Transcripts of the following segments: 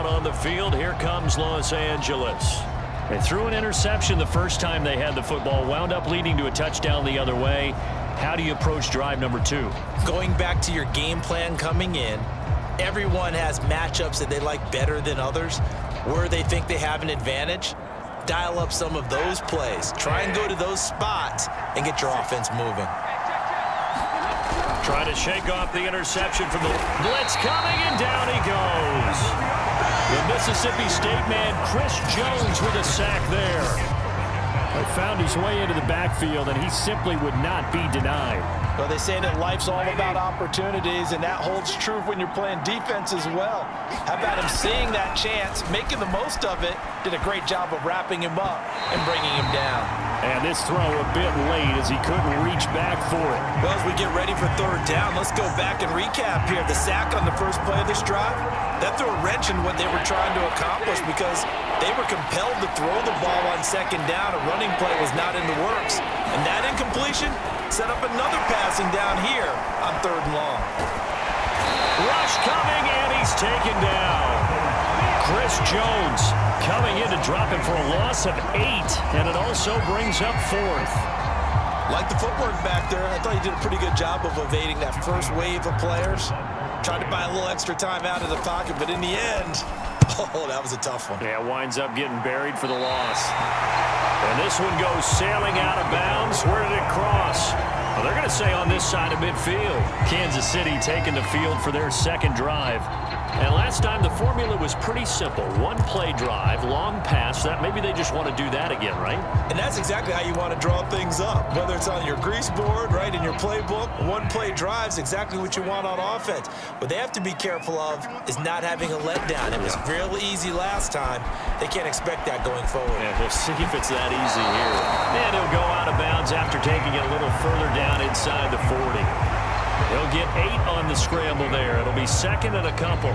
out on the field. Here comes Los Angeles. They threw an interception the first time they had the football, wound up leading to a touchdown the other way. How do you approach drive number 2? Going back to your game plan coming in, everyone has matchups that they like better than others, where they think they have an advantage. Dial up some of those plays. Try and go to those spots and get your offense moving. Trying to shake off the interception from the blitz coming, and down he goes. The Mississippi State man, Chris Jones, with a sack there. He found his way into the backfield, and he simply would not be denied. Well, they say that life's all about opportunities, and that holds true when you're playing defense as well. How about him seeing that chance, making the most of it, did a great job of wrapping him up and bringing him down. And this throw a bit late as he couldn't reach back for it. Well, as we get ready for third down, let's go back and recap here. The sack on the first play of this drive, that threw a wrench in what they were trying to accomplish because they were compelled to throw the ball on second down. A running play was not in the works. And that incompletion set up another passing down here on third and long. Rush coming, and he's taken down. Chris Jones coming in to drop him for a loss of 8, and it also brings up 4th. Like the footwork back there, I thought he did a pretty good job of evading that first wave of players. Tried to buy a little extra time out of the pocket, but in the end, oh, that was a tough one. Yeah, winds up getting buried for the loss. And this one goes sailing out of bounds. Where did it cross? Well, they're going to say on this side of midfield. Kansas City taking the field for their second drive. And last time the formula was pretty simple. One play drive, long pass. That maybe they just want to do that again, right? And that's exactly how you want to draw things up. Whether it's on your grease board, right, in your playbook, one play drive's exactly what you want on offense. What they have to be careful of is not having a letdown. It was real easy last time. They can't expect that going forward. Yeah, we'll see if it's that easy here. And he'll go out of bounds after taking it a little further down inside the 40. He'll get 8 on the scramble there. It'll be second and a couple.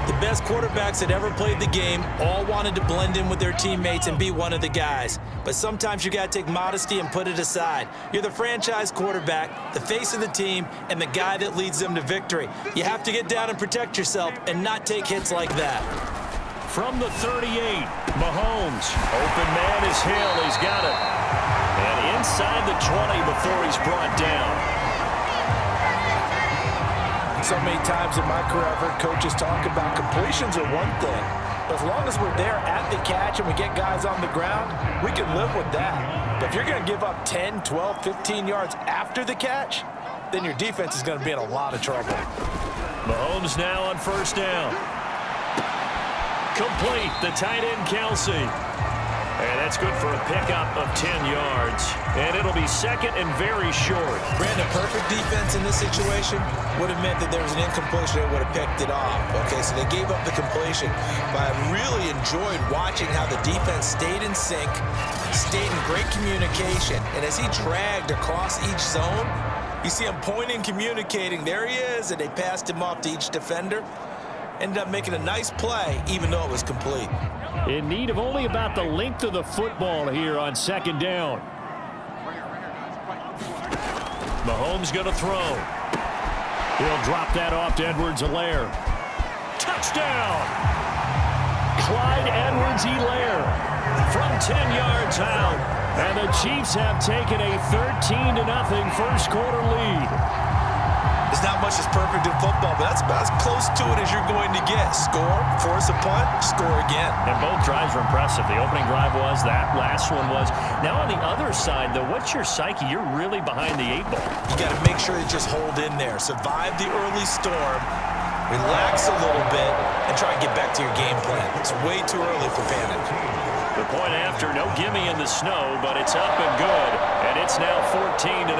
The best quarterbacks that ever played the game all wanted to blend in with their teammates and be one of the guys. But sometimes you got to take modesty and put it aside. You're the franchise quarterback, the face of the team, and the guy that leads them to victory. You have to get down and protect yourself and not take hits like that. From the 38, Mahomes. Open man is Hill. He's got it. And inside the 20 before he's brought down. So many times in my career, I've heard coaches talk about completions are one thing. But as long as we're there at the catch and we get guys on the ground, we can live with that. But if you're going to give up 10, 12, 15 yards after the catch, then your defense is going to be in a lot of trouble. Mahomes now on first down. Complete, the tight end, Kelsey. And that's good for a pickup of 10 yards. And it'll be second and very short. Brandon, perfect defense in this situation would have meant that there was an incompletion. They would have picked it off. Okay, so they gave up the completion. But I really enjoyed watching how the defense stayed in sync, stayed in great communication. And as he dragged across each zone, you see him pointing, communicating. There he is, and they passed him off to each defender. Ended up making a nice play, even though it was complete. In need of only about the length of the football here on second down. Mahomes going to throw. He'll drop that off to Edwards-Helaire. Touchdown! Clyde Edwards-Helaire from 10 yards out. And the Chiefs have taken a 13-0 first quarter lead. There's not much that's perfect in football, but that's about as close to it as you're going to get. Score, force a punt, score again. And both drives were impressive. The opening drive was, that last one was. Now on the other side, though, what's your psyche? You're really behind the 8 ball. You got to make sure you just hold in there. Survive the early storm, relax a little bit, and try and get back to your game plan. It's way too early for panic. The point after, no gimme in the snow, but it's up and good. And it's now 14-0.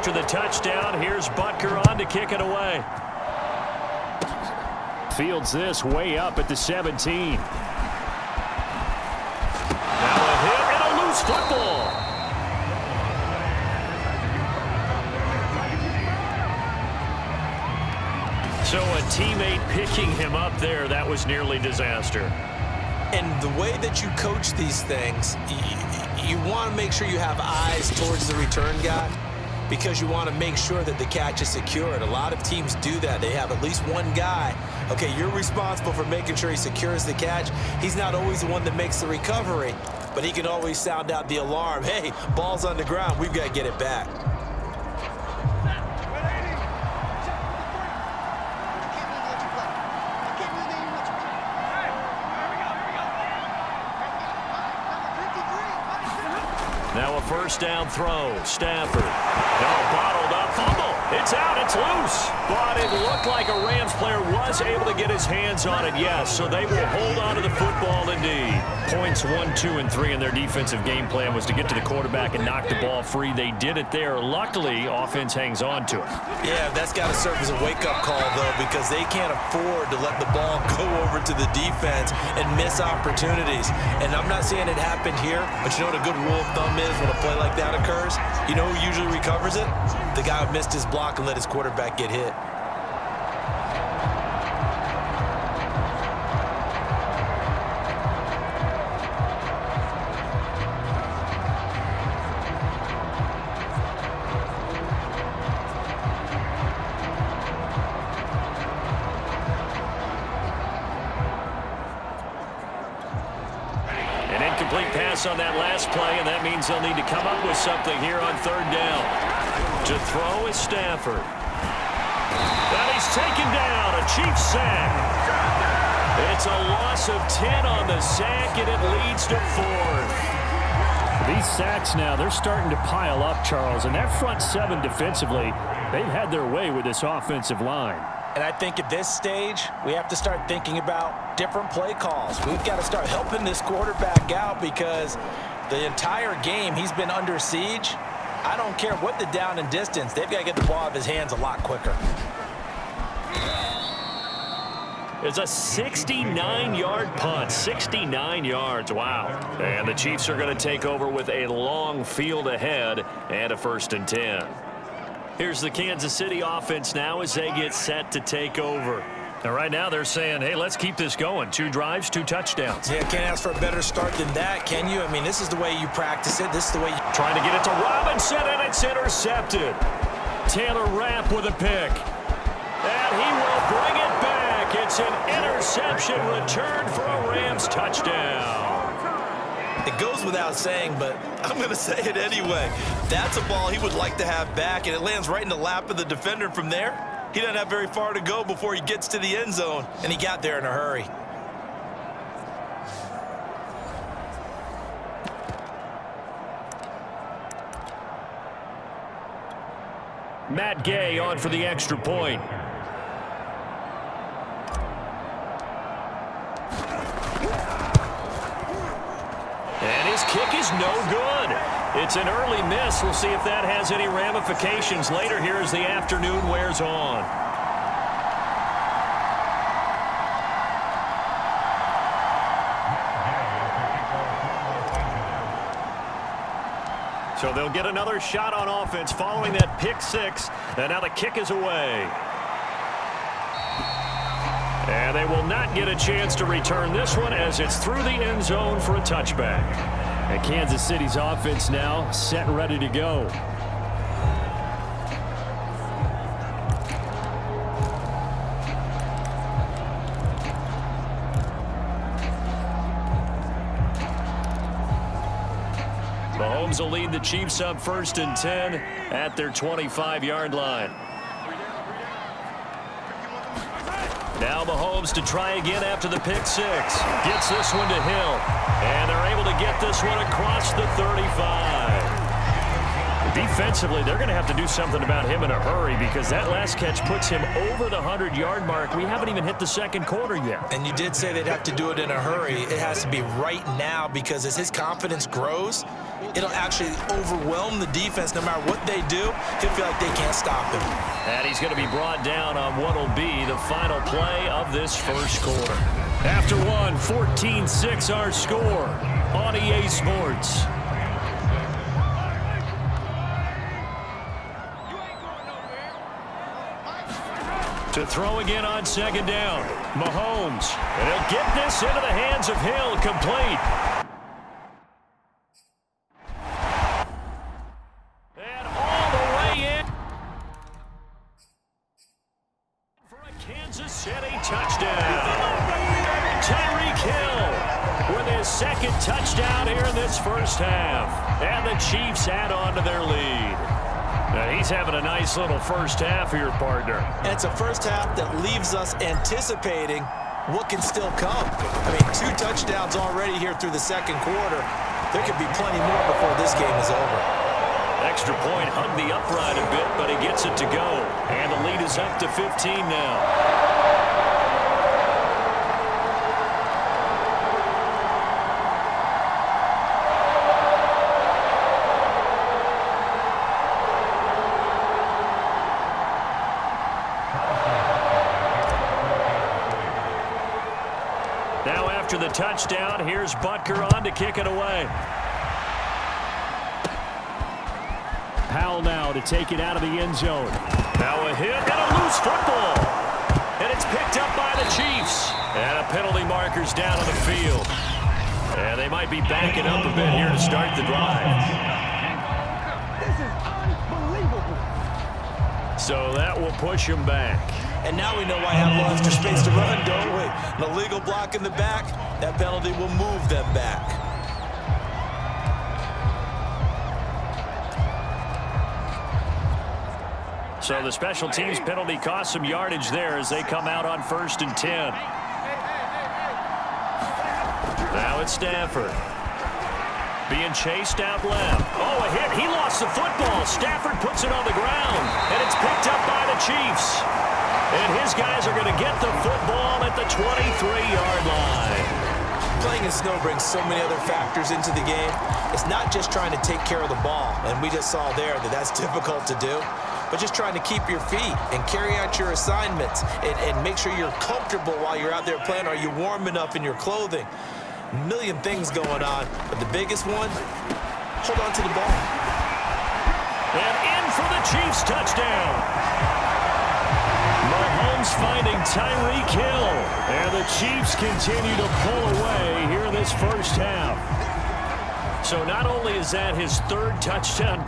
After the touchdown, here's Butker on to kick it away. Fields this way up at the 17. Now a hit and a loose football. So a teammate picking him up there, that was nearly disaster. And the way that you coach these things, you want to make sure you have eyes towards the return guy because you want to make sure that the catch is secured. A lot of teams do that. They have at least one guy. Okay, you're responsible for making sure he secures the catch. He's not always the one that makes the recovery, but he can always sound out the alarm. Hey, ball's on the ground. We've got to get it back. Now a first down throw. Stafford. No, bottled up. Fumble. It's out. It's loose. But it looked like a Rams player was able to get his hands on it, yes. So they will hold on to the football indeed. Points 1, 2, and 3 in their defensive game plan was to get to the quarterback and knock the ball free. They did it there. Luckily, offense hangs on to it. Yeah, that's got to serve as a wake-up call, though, because they can't afford to let the ball go over to the defense and miss opportunities. And I'm not saying it happened here, but you know what a good rule of thumb is when a play like that occurs? You know who usually recovers it? The guy who missed his block and let his quarterback get hit. Incomplete pass on that last play, and that means they'll need to come up with something here on third down. To throw is Stafford. And he's taken down. A Chiefs sack. It's a loss of 10 on the sack, and it leads to 4th. These sacks now, they're starting to pile up, Charles, and that front seven defensively, they've had their way with this offensive line. And I think at this stage, we have to start thinking about different play calls. We've got to start helping this quarterback out because the entire game he's been under siege. I don't care what the down and distance. They've got to get the ball out of his hands a lot quicker. It's a 69-yard punt. 69 yards. Wow. And the Chiefs are going to take over with a long field ahead and a 1st and 10. Here's the Kansas City offense now as they get set to take over. And right now they're saying, hey, let's keep this going. 2 drives, 2 touchdowns. Yeah, can't ask for a better start than that, can you? I mean, this is the way you practice it. This is the way you... Trying to get it to Robinson, and it's intercepted. Taylor Rapp with a pick. And he will bring it back. It's an interception return for a Rams touchdown. It goes without saying, but I'm going to say it anyway. That's a ball he would like to have back, and it lands right in the lap of the defender from there. He doesn't have very far to go before he gets to the end zone, and he got there in a hurry. Matt Gay on for the extra point. And his kick is no good. It's an early miss. We'll see if that has any ramifications later here as the afternoon wears on. So they'll get another shot on offense following that pick 6. And now the kick is away. And they will not get a chance to return this one as it's through the end zone for a touchback. And Kansas City's offense now set and ready to go. Mahomes will lead the Chiefs up 1st and 10 at their 25-yard line. Now Mahomes to try again after the pick 6. Gets this one to Hill. And they're able to get this one across the 35. Defensively, they're going to have to do something about him in a hurry because that last catch puts him over the 100-yard mark. We haven't even hit the second quarter yet. And you did say they'd have to do it in a hurry. It has to be right now because as his confidence grows, it'll actually overwhelm the defense. No matter what they do, he'll feel like they can't stop him. And he's going to be brought down on what will be the final play of this first quarter. After one, 14-6 our score on EA Sports. To throw again on second down. Mahomes. And he'll get this into the hands of Hill. Complete. And all the way in. For a Kansas City touchdown. Tyreek Hill with his second touchdown here in this first half. And the Chiefs add on to their lead. He's having a nice little first half here, partner. And it's a first half that leaves us anticipating what can still come. I mean, 2 touchdowns already here through the second quarter. There could be plenty more before this game is over. Extra point hugged the upright a bit, but he gets it to go. And the lead is up to 15 now. Now after the touchdown, here's Butker on to kick it away. Powell now to take it out of the end zone. Now a hit and a loose football. And it's picked up by the Chiefs. And a penalty marker's down on the field. And they might be backing up a bit here to start the drive. This is unbelievable. So that will push him back. And now we know why have a little extra space to run, don't we? An illegal block in the back. That penalty will move them back. So the special teams penalty cost some yardage there as they come out on 1st and 10. Now it's Stafford. Being chased out left. Oh, a hit. He lost the football. Stafford puts it on the ground. And it's picked up by the Chiefs. And his guys are going to get the football at the 23-yard line. Playing in snow brings so many other factors into the game. It's not just trying to take care of the ball, and we just saw there that that's difficult to do, but just trying to keep your feet and carry out your assignments and make sure you're comfortable while you're out there playing. Are you warm enough in your clothing? A million things going on, but the biggest one, hold on to the ball. And in for the Chiefs touchdown. Mahomes finding Tyreek Hill. And the Chiefs continue to pull away here in this first half. So not only is that his 3rd touchdown